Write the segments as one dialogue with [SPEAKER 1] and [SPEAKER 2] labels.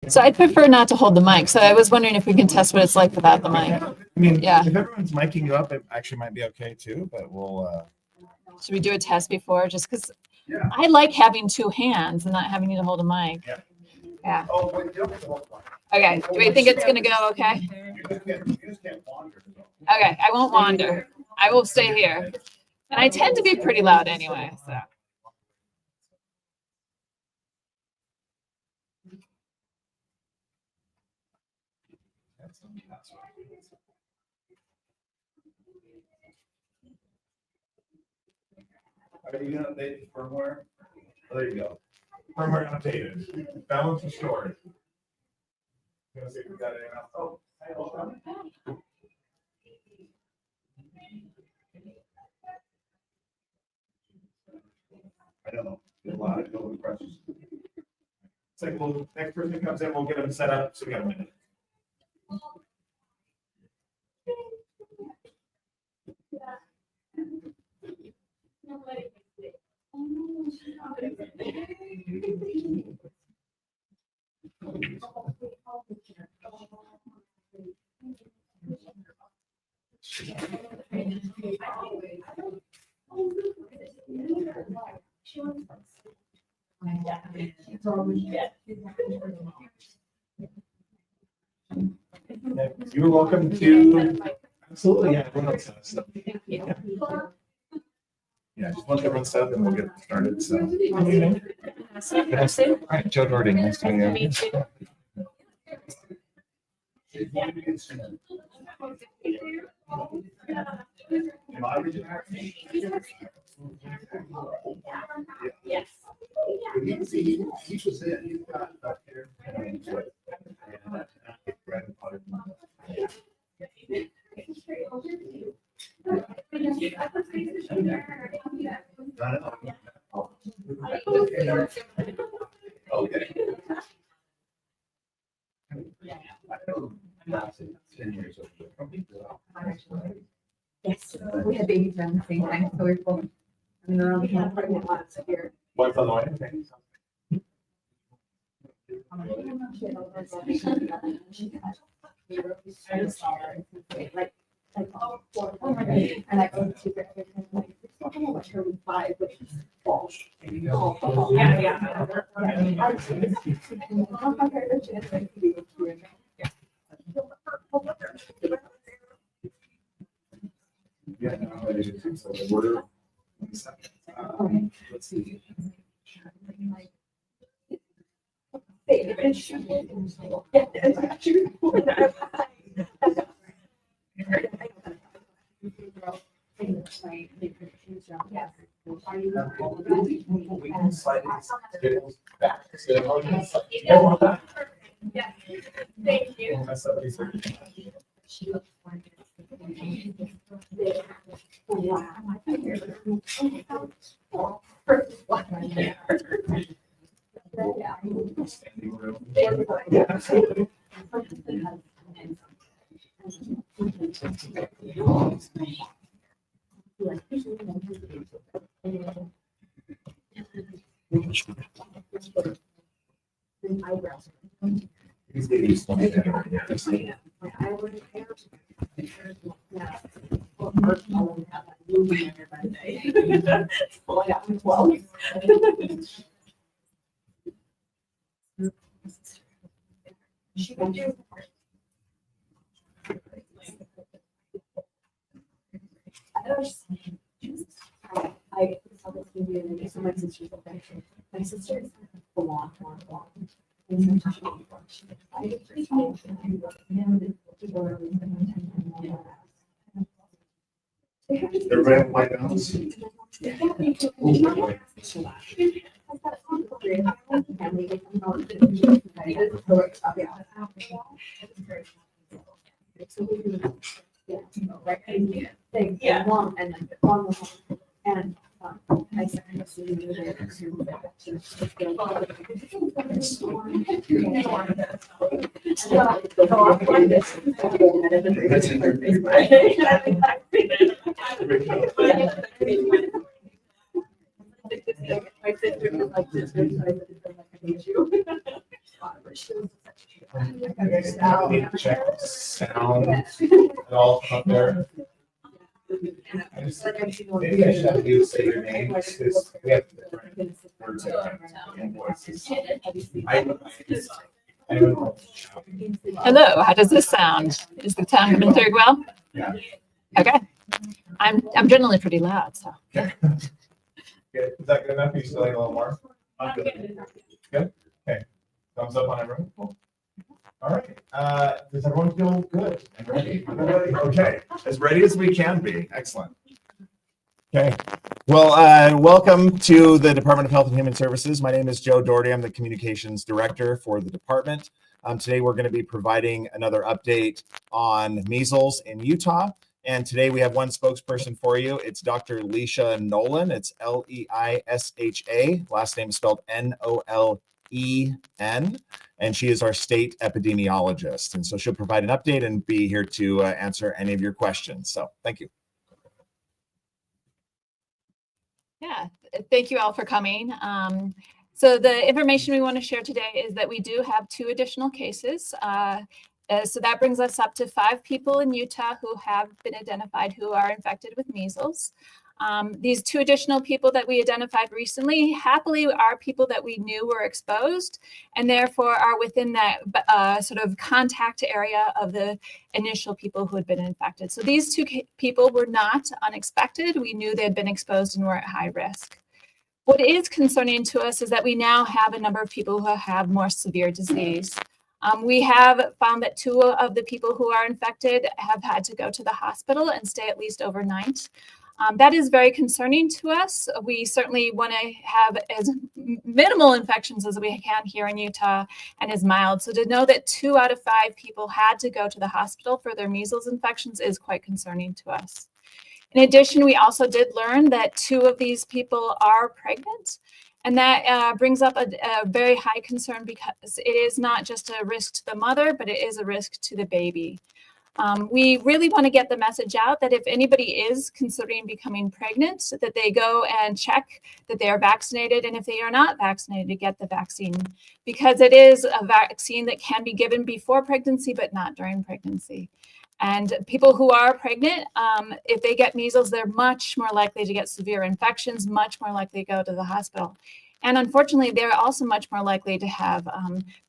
[SPEAKER 1] So I'd prefer not to hold the mic. So I was wondering if we can test what it's like without the mic.
[SPEAKER 2] I mean,
[SPEAKER 1] Yeah.
[SPEAKER 2] if everyone's miking you up, it actually might be okay too, but we'll,
[SPEAKER 1] Should we do a test before? Just because
[SPEAKER 2] yeah.
[SPEAKER 1] I like having two hands and not having you to hold a mic.
[SPEAKER 2] Yeah.
[SPEAKER 1] Yeah.
[SPEAKER 2] Oh, wait, you don't have to hold one.
[SPEAKER 1] Okay. Do we think it's going to go okay?
[SPEAKER 2] You just can't wander.
[SPEAKER 1] Okay. I won't wander. I will stay here. And I tend to be pretty loud anyway. So.
[SPEAKER 2] Are you gonna update the firmware? Oh, there you go. Firmware updated. Balance restored. Gonna see if we got anything else. Oh, hi, welcome. I don't know. There's a lot of golden questions. It's like, well, next person comes in, we'll get them set up. So we got a minute. You're welcome to. Absolutely, yeah. Everyone else has stuff. Yeah, just once everyone's set up and we'll get started. So. All right, Joe Doherty, nice to meet you.
[SPEAKER 3] Yes.
[SPEAKER 2] He was in, he's got up here. Okay.
[SPEAKER 3] Yes, we had babies around the same time, so we're both, I mean, around the hand pregnant lots here.
[SPEAKER 2] What's on the way?
[SPEAKER 3] And I go to the, like, her with 5, which is false.
[SPEAKER 2] Yeah, no, it's so we're. Let's see. We can slide it back.
[SPEAKER 3] Yeah, thank you.
[SPEAKER 2] Standing room.
[SPEAKER 3] Yeah, absolutely. Eyebrows.
[SPEAKER 2] These babies don't get better. Yeah.
[SPEAKER 3] She can do. I saw this video and I saw my sister's affection. My sister is a long.
[SPEAKER 2] Everybody have white balance?
[SPEAKER 3] Yeah. Long and like long and I said, I see you there. My sister was like this, so I said, I hate you.
[SPEAKER 2] Okay, we need to check sound at all up there. Maybe I should have you say your name, because we have different words and voices.
[SPEAKER 1] Hello, how does this sound? Is the sound coming through well?
[SPEAKER 2] Yeah.
[SPEAKER 1] Okay. I'm generally pretty loud, so.
[SPEAKER 2] Okay. Good. Is that good enough? Are you still need a little more? I'm good. Good? Okay. Thumbs up on everyone. Cool. All right. Does everyone feel good and ready? Everybody? Okay. As ready as we can be. Excellent. Okay. Well, welcome to the Department of Health and Human Services. My name is Joe Doherty. I'm the Communications Director for the department. Today, we're going to be providing another update on measles in Utah. And today we have one spokesperson for you. It's Dr. Leisha Nolan. It's Leisha. Last name is spelled Nolen. And she is our state epidemiologist. And so she'll provide an update and be here to answer any of your questions. So thank you.
[SPEAKER 1] Yeah, thank you all for coming. So the information we want to share today is that we do have 2 additional cases. So that brings us up to 5 people in Utah who have been identified who are infected with measles. These 2 additional people that we identified recently, happily, are people that we knew were exposed and therefore are within that sort of contact area of the initial people who had been infected. So these 2 people were not unexpected. We knew they had been exposed and were at high risk. What is concerning to us is that we now have a number of people who have more severe disease. We have found that 2 of the people who are infected have had to go to the hospital and stay at least overnight. That is very concerning to us. We certainly want to have as minimal infections as we can here in Utah and as mild. So to know that 2 out of 5 people had to go to the hospital for their measles infections is quite concerning to us. In addition, we also did learn that 2 of these people are pregnant. And that brings up a very high concern because it is not just a risk to the mother, but it is a risk to the baby. We really want to get the message out that if anybody is considering becoming pregnant, that they go and check that they are vaccinated. And if they are not vaccinated, to get the vaccine, because it is a vaccine that can be given before pregnancy, but not during pregnancy. And people who are pregnant, if they get measles, they're much more likely to get severe infections, much more likely to go to the hospital. And unfortunately, they're also much more likely to have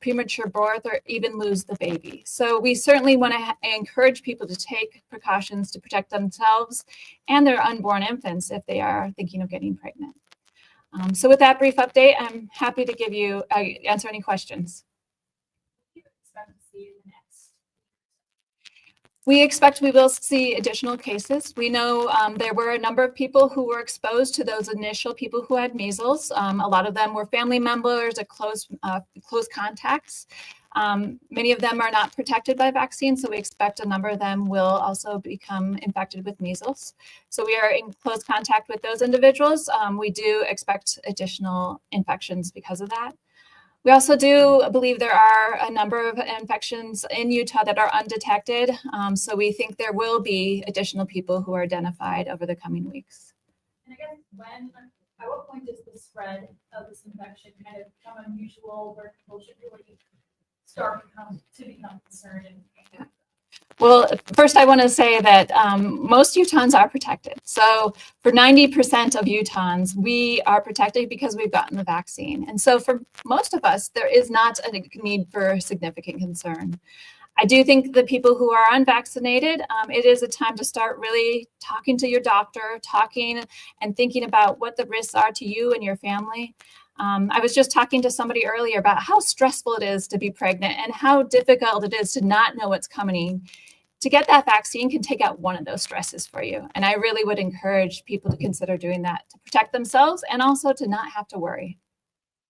[SPEAKER 1] premature birth or even lose the baby. So we certainly want to encourage people to take precautions to protect themselves and their unborn infants if they are thinking of getting pregnant. So with that brief update, I'm happy to give you answer any questions. We expect we will see additional cases. We know there were a number of people who were exposed to those initial people who had measles. A lot of them were family members or close contacts. Many of them are not protected by vaccines, so we expect a number of them will also become infected with measles. So we are in close contact with those individuals. We do expect additional infections because of that. We also do believe there are a number of infections in Utah that are undetected. So we think there will be additional people who are identified over the coming weeks.
[SPEAKER 4] And I guess at what point does the spread of this infection kind of become unusual where people should really start to become concerned?
[SPEAKER 1] Well, first I want to say that most Utahns are protected. So for 90% of Utahns, we are protected because we've gotten the vaccine. And so for most of us, there is not a need for significant concern. I do think the people who are unvaccinated, it is a time to start really talking to your doctor, talking and thinking about what the risks are to you and your family. I was just talking to somebody earlier about how stressful it is to be pregnant and how difficult it is to not know what's coming. To get that vaccine can take out one of those stresses for you. And I really would encourage people to consider doing that to protect themselves and also to not have to worry.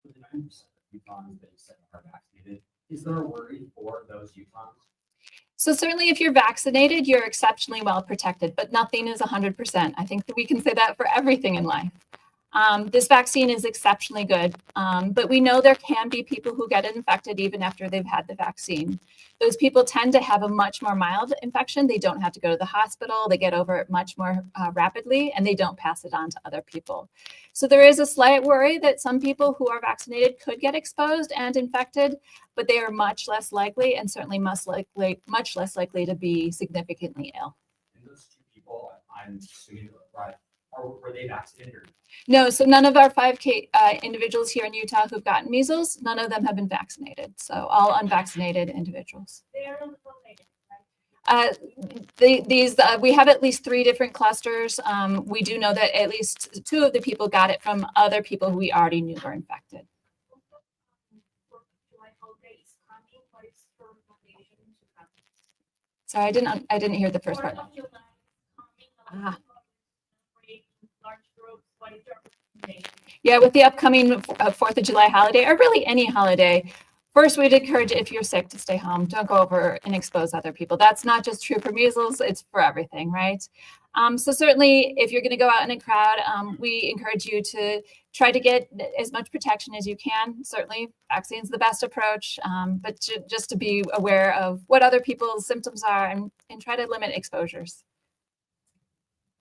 [SPEAKER 5] The 90% of Utahns that you said are vaccinated, is there a worry for those Utahns?
[SPEAKER 1] So certainly if you're vaccinated, you're exceptionally well protected, but nothing is 100%. I think that we can say that for everything in life. This vaccine is exceptionally good, but we know there can be people who get infected even after they've had the vaccine. Those people tend to have a much more mild infection. They don't have to go to the hospital. They get over it much more rapidly, and they don't pass it on to other people. So there is a slight worry that some people who are vaccinated could get exposed and infected, but they are much less likely and certainly much less likely to be significantly ill.
[SPEAKER 5] And those two people, I'm assuming, right, were they vaccinated or?
[SPEAKER 1] No, so none of our 5K individuals here in Utah who've gotten measles, none of them have been vaccinated. So all unvaccinated individuals.
[SPEAKER 4] They're related, right?
[SPEAKER 1] We have at least 3 different clusters. We do know that at least 2 of the people got it from other people who we already knew were infected. Sorry, I didn't hear the first part. Ah. Yeah, with the upcoming 4th of July holiday, or really any holiday, first we'd encourage, if you're sick, to stay home. Don't go over and expose other people. That's not just true for measles, it's for everything, right? So certainly, if you're going to go out in a crowd, we encourage you to try to get as much protection as you can. Certainly, vaccine's the best approach, but just to be aware of what other people's symptoms are and try to limit exposures.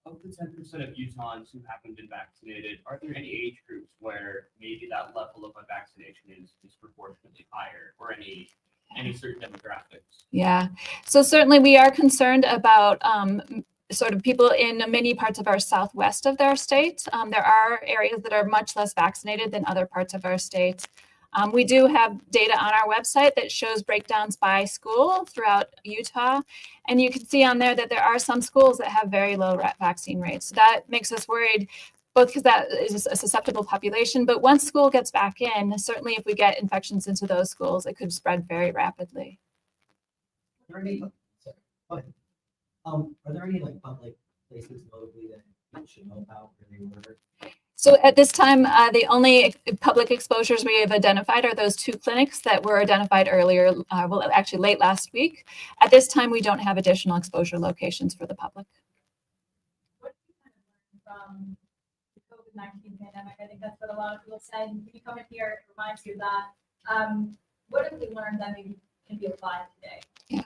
[SPEAKER 5] Of the 10% of Utahns who haven't been vaccinated, are there any age groups where maybe that level of a vaccination is disproportionately higher, or any certain demographics?
[SPEAKER 1] Yeah, so certainly we are concerned about sort of people in many parts of our southwest of our state. There are areas that are much less vaccinated than other parts of our state. We do have data on our website that shows breakdowns by school throughout Utah. And you can see on there that there are some schools that have very low vaccine rates. So that makes us worried, both because that is a susceptible population, but once school gets back in, certainly if we get infections into those schools, it could spread very rapidly.
[SPEAKER 6] Are there any, are there any like public places locally that you should know about where they were?
[SPEAKER 1] So at this time, the only public exposures we have identified are those 2 clinics that were identified earlier, well, actually late last week. At this time, we don't have additional exposure locations for the public.
[SPEAKER 4] What do you kind of learn from the COVID-19 pandemic? I think that's what a lot of people said. And when you come in here, it reminds you of that. What have we learned that maybe can be applied today?
[SPEAKER 1] Yeah.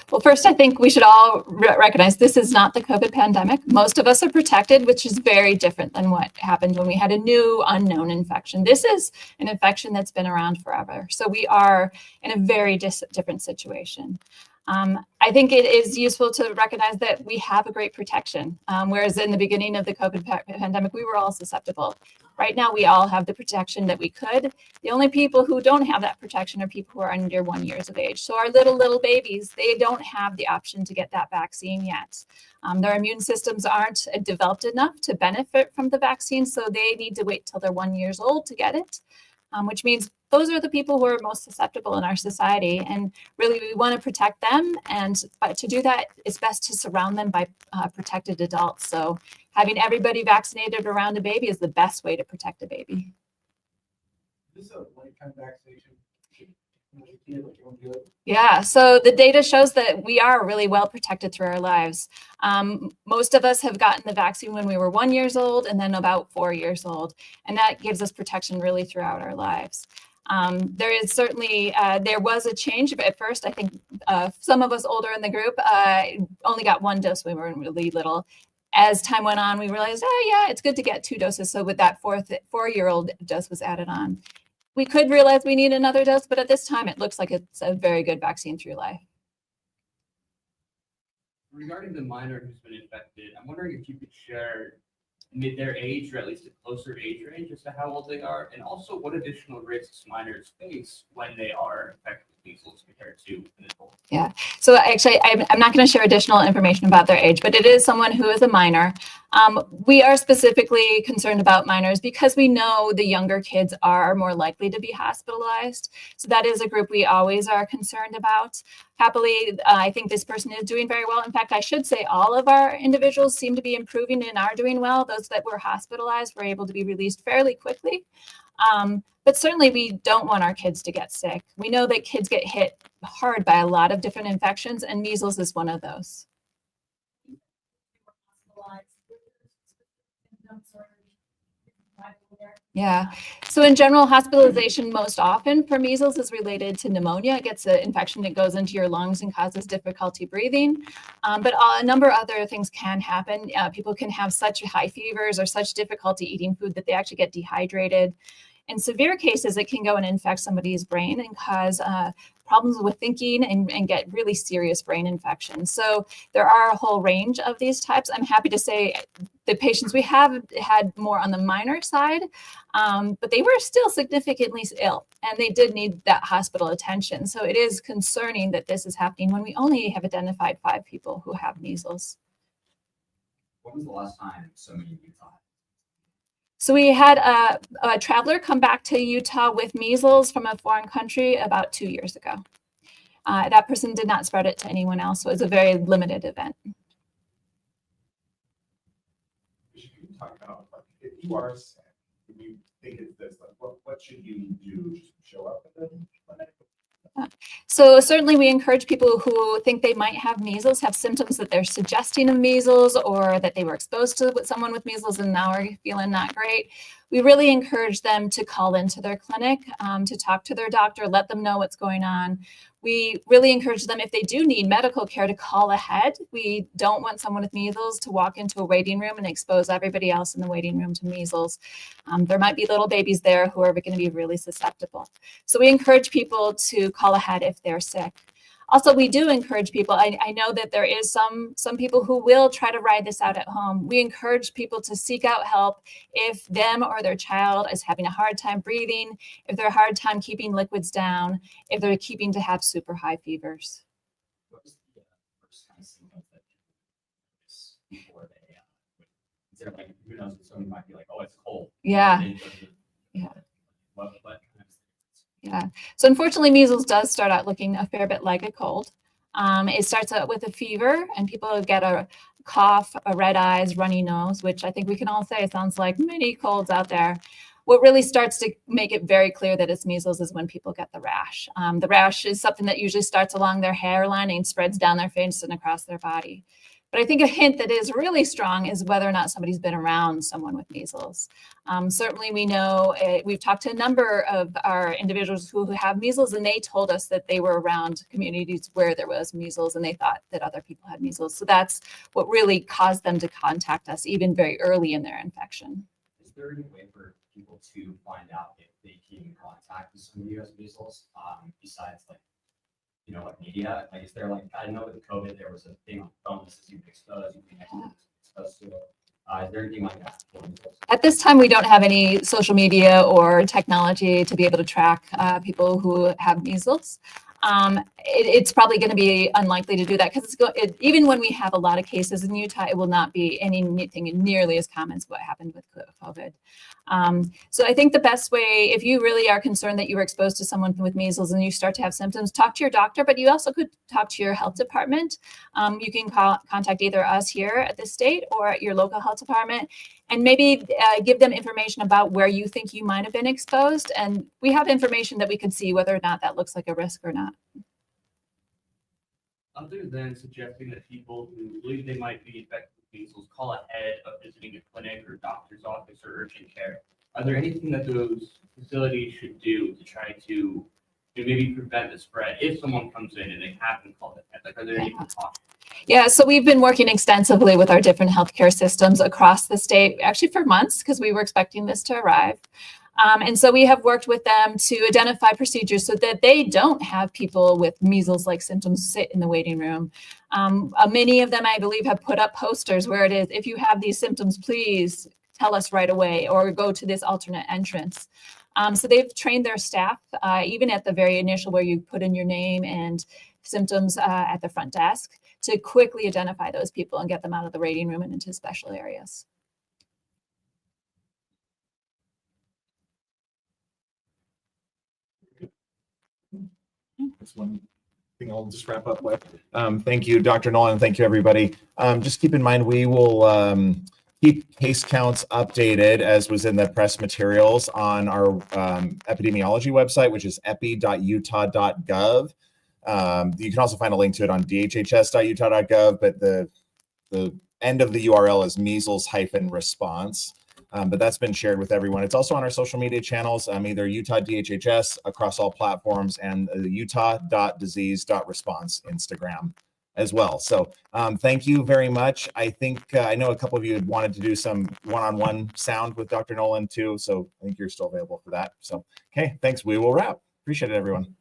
[SPEAKER 1] Well, first, I think we should all recognize this is not the COVID pandemic. Most of us are protected, which is very different than what happened when we had a new unknown infection. This is an infection that's been around forever. So we are in a very different situation. I think it is useful to recognize that we have a great protection, whereas in the beginning of the COVID pandemic, we were all susceptible. Right now, we all have the protection that we could. The only people who don't have that protection are people who are under 1 year of age. So our little babies, they don't have the option to get that vaccine yet. Their immune systems aren't developed enough to benefit from the vaccine, so they need to wait till they're 1 year old to get it, which means those are the people who are most susceptible in our society. And really, we want to protect them. And to do that, it's best to surround them by protected adults. So having everybody vaccinated around a baby is the best way to protect a baby.
[SPEAKER 2] Is this a lifetime vaccination? As a kid, like, you don't do it?
[SPEAKER 1] Yeah, so the data shows that we are really well protected through our lives. Most of us have gotten the vaccine when we were 1 year old and then about 4 years old. And that gives us protection really throughout our lives. There is certainly, there was a change at first. I think some of us older in the group only got 1 dose when we were really little. As time went on, we realized, oh yeah, it's good to get 2 doses. So with that 4-year-old dose was added on. We could realize we need another dose, but at this time, it looks like it's a very good vaccine through life.
[SPEAKER 5] Regarding the minor who's been infected, I'm wondering if you could share their age, or at least a closer age range as to how old they are, and also what additional risks minors face when they are infected with measles compared to an adult.
[SPEAKER 1] Yeah, so actually, I'm not going to share additional information about their age, but it is someone who is a minor. We are specifically concerned about minors because we know the younger kids are more likely to be hospitalized. So that is a group we always are concerned about. Happily, I think this person is doing very well. In fact, I should say all of our individuals seem to be improving and are doing well. Those that were hospitalized were able to be released fairly quickly. But certainly we don't want our kids to get sick. We know that kids get hit hard by a lot of different infections, and measles is one of those.
[SPEAKER 4] Hospitalized with symptoms or
[SPEAKER 1] Yeah. So in general, hospitalization most often for measles is related to pneumonia. It gets an infection that goes into your lungs and causes difficulty breathing. But a number of other things can happen. People can have such high fevers or such difficulty eating food that they actually get dehydrated. In severe cases, it can go and infect somebody's brain and cause problems with thinking and get really serious brain infections. So there are a whole range of these types. I'm happy to say the patients we have had more on the minor side, but they were still significantly ill and they did need that hospital attention. So it is concerning that this is happening when we only have identified 5 people who have measles.
[SPEAKER 7] When was the last time somebody in Utah?
[SPEAKER 1] So we had a traveler come back to Utah with measles from a foreign country about 2 years ago. That person did not spread it to anyone else, so it was a very limited event.
[SPEAKER 2] Can you talk about, like, if you are sick, and you think it's this, like, what should you do? Just show up at the clinic?
[SPEAKER 1] So certainly we encourage people who think they might have measles, have symptoms that they're suggesting of measles or that they were exposed to someone with measles and now are feeling not great. We really encourage them to call into their clinic, to talk to their doctor, let them know what's going on. We really encourage them, if they do need medical care, to call ahead. We don't want someone with measles to walk into a waiting room and expose everybody else in the waiting room to measles. There might be little babies there who are going to be really susceptible. So we encourage people to call ahead if they're sick. Also, we do encourage people. I know that there is some people who will try to ride this out at home. We encourage people to seek out help if them or their child is having a hard time breathing, if they're a hard time keeping liquids down, if they're keeping to have super high fevers.
[SPEAKER 7] What was the first kind of symptoms that you noticed before they, is there like, who knows, somebody might be like, oh, it's cold.
[SPEAKER 1] Yeah. Yeah.
[SPEAKER 7] What kind of
[SPEAKER 1] Yeah. So unfortunately, measles does start out looking a fair bit like a cold. It starts out with a fever and people get a cough, a red eyes, runny nose, which I think we can all say sounds like many colds out there. What really starts to make it very clear that it's measles is when people get the rash. The rash is something that usually starts along their hairline and spreads down their face and across their body. But I think a hint that is really strong is whether or not somebody's been around someone with measles. Certainly we know, we've talked to a number of our individuals who have measles and they told us that they were around communities where there was measles and they thought that other people had measles. So that's what really caused them to contact us even very early in their infection.
[SPEAKER 7] Is there any way for people to find out if they came in contact with somebody who has measles, besides like, you know, like media? Like, is there like, I know with COVID, there was a thing on phone that says you've been exposed, you've been exposed to it. Is there anything like that?
[SPEAKER 1] At this time, we don't have any social media or technology to be able to track people who have measles. It's probably going to be unlikely to do that because even when we have a lot of cases in Utah, it will not be anything nearly as common as what happened with COVID. So I think the best way, if you really are concerned that you were exposed to someone with measles and you start to have symptoms, talk to your doctor, but you also could talk to your health department. You can contact either us here at the state or at your local health department and maybe give them information about where you think you might have been exposed. And we have information that we could see whether or not that looks like a risk or not.
[SPEAKER 5] Other than suggesting that people who believe they might be infected with measles call ahead of visiting a clinic or doctor's office or urgent care, are there anything that those facilities should do to try to maybe prevent the spread if someone comes in and they haven't called ahead? Like, are there any precautions?
[SPEAKER 1] Yeah, so we've been working extensively with our different healthcare systems across the state, actually for months, because we were expecting this to arrive. And so we have worked with them to identify procedures so that they don't have people with measles-like symptoms sit in the waiting room. Many of them, I believe, have put up posters where it is, if you have these symptoms, please tell us right away or go to this alternate entrance. So they've trained their staff, even at the very initial where you put in your name and symptoms at the front desk, to quickly identify those people and get them out of the waiting room and into special areas.
[SPEAKER 2] That's one thing I'll just wrap up with. Thank you, Dr. Nolan. Thank you, everybody. Just keep in mind, we will keep case counts updated as was in the press materials on our epidemiology website, which is epi.utah.gov. You can also find a link to it on dhhs.utah.gov, but the end of the URL is measles-response. But that's been shared with everyone. It's also on our social media channels, either Utah DHHS across all platforms and the utah.disease.response Instagram as well. So thank you very much. I think I know a couple of you had wanted to do some one-on-one sound with Dr. Nolan too. So I think you're still available for that. So, okay, thanks. We will wrap. Appreciate it, everyone.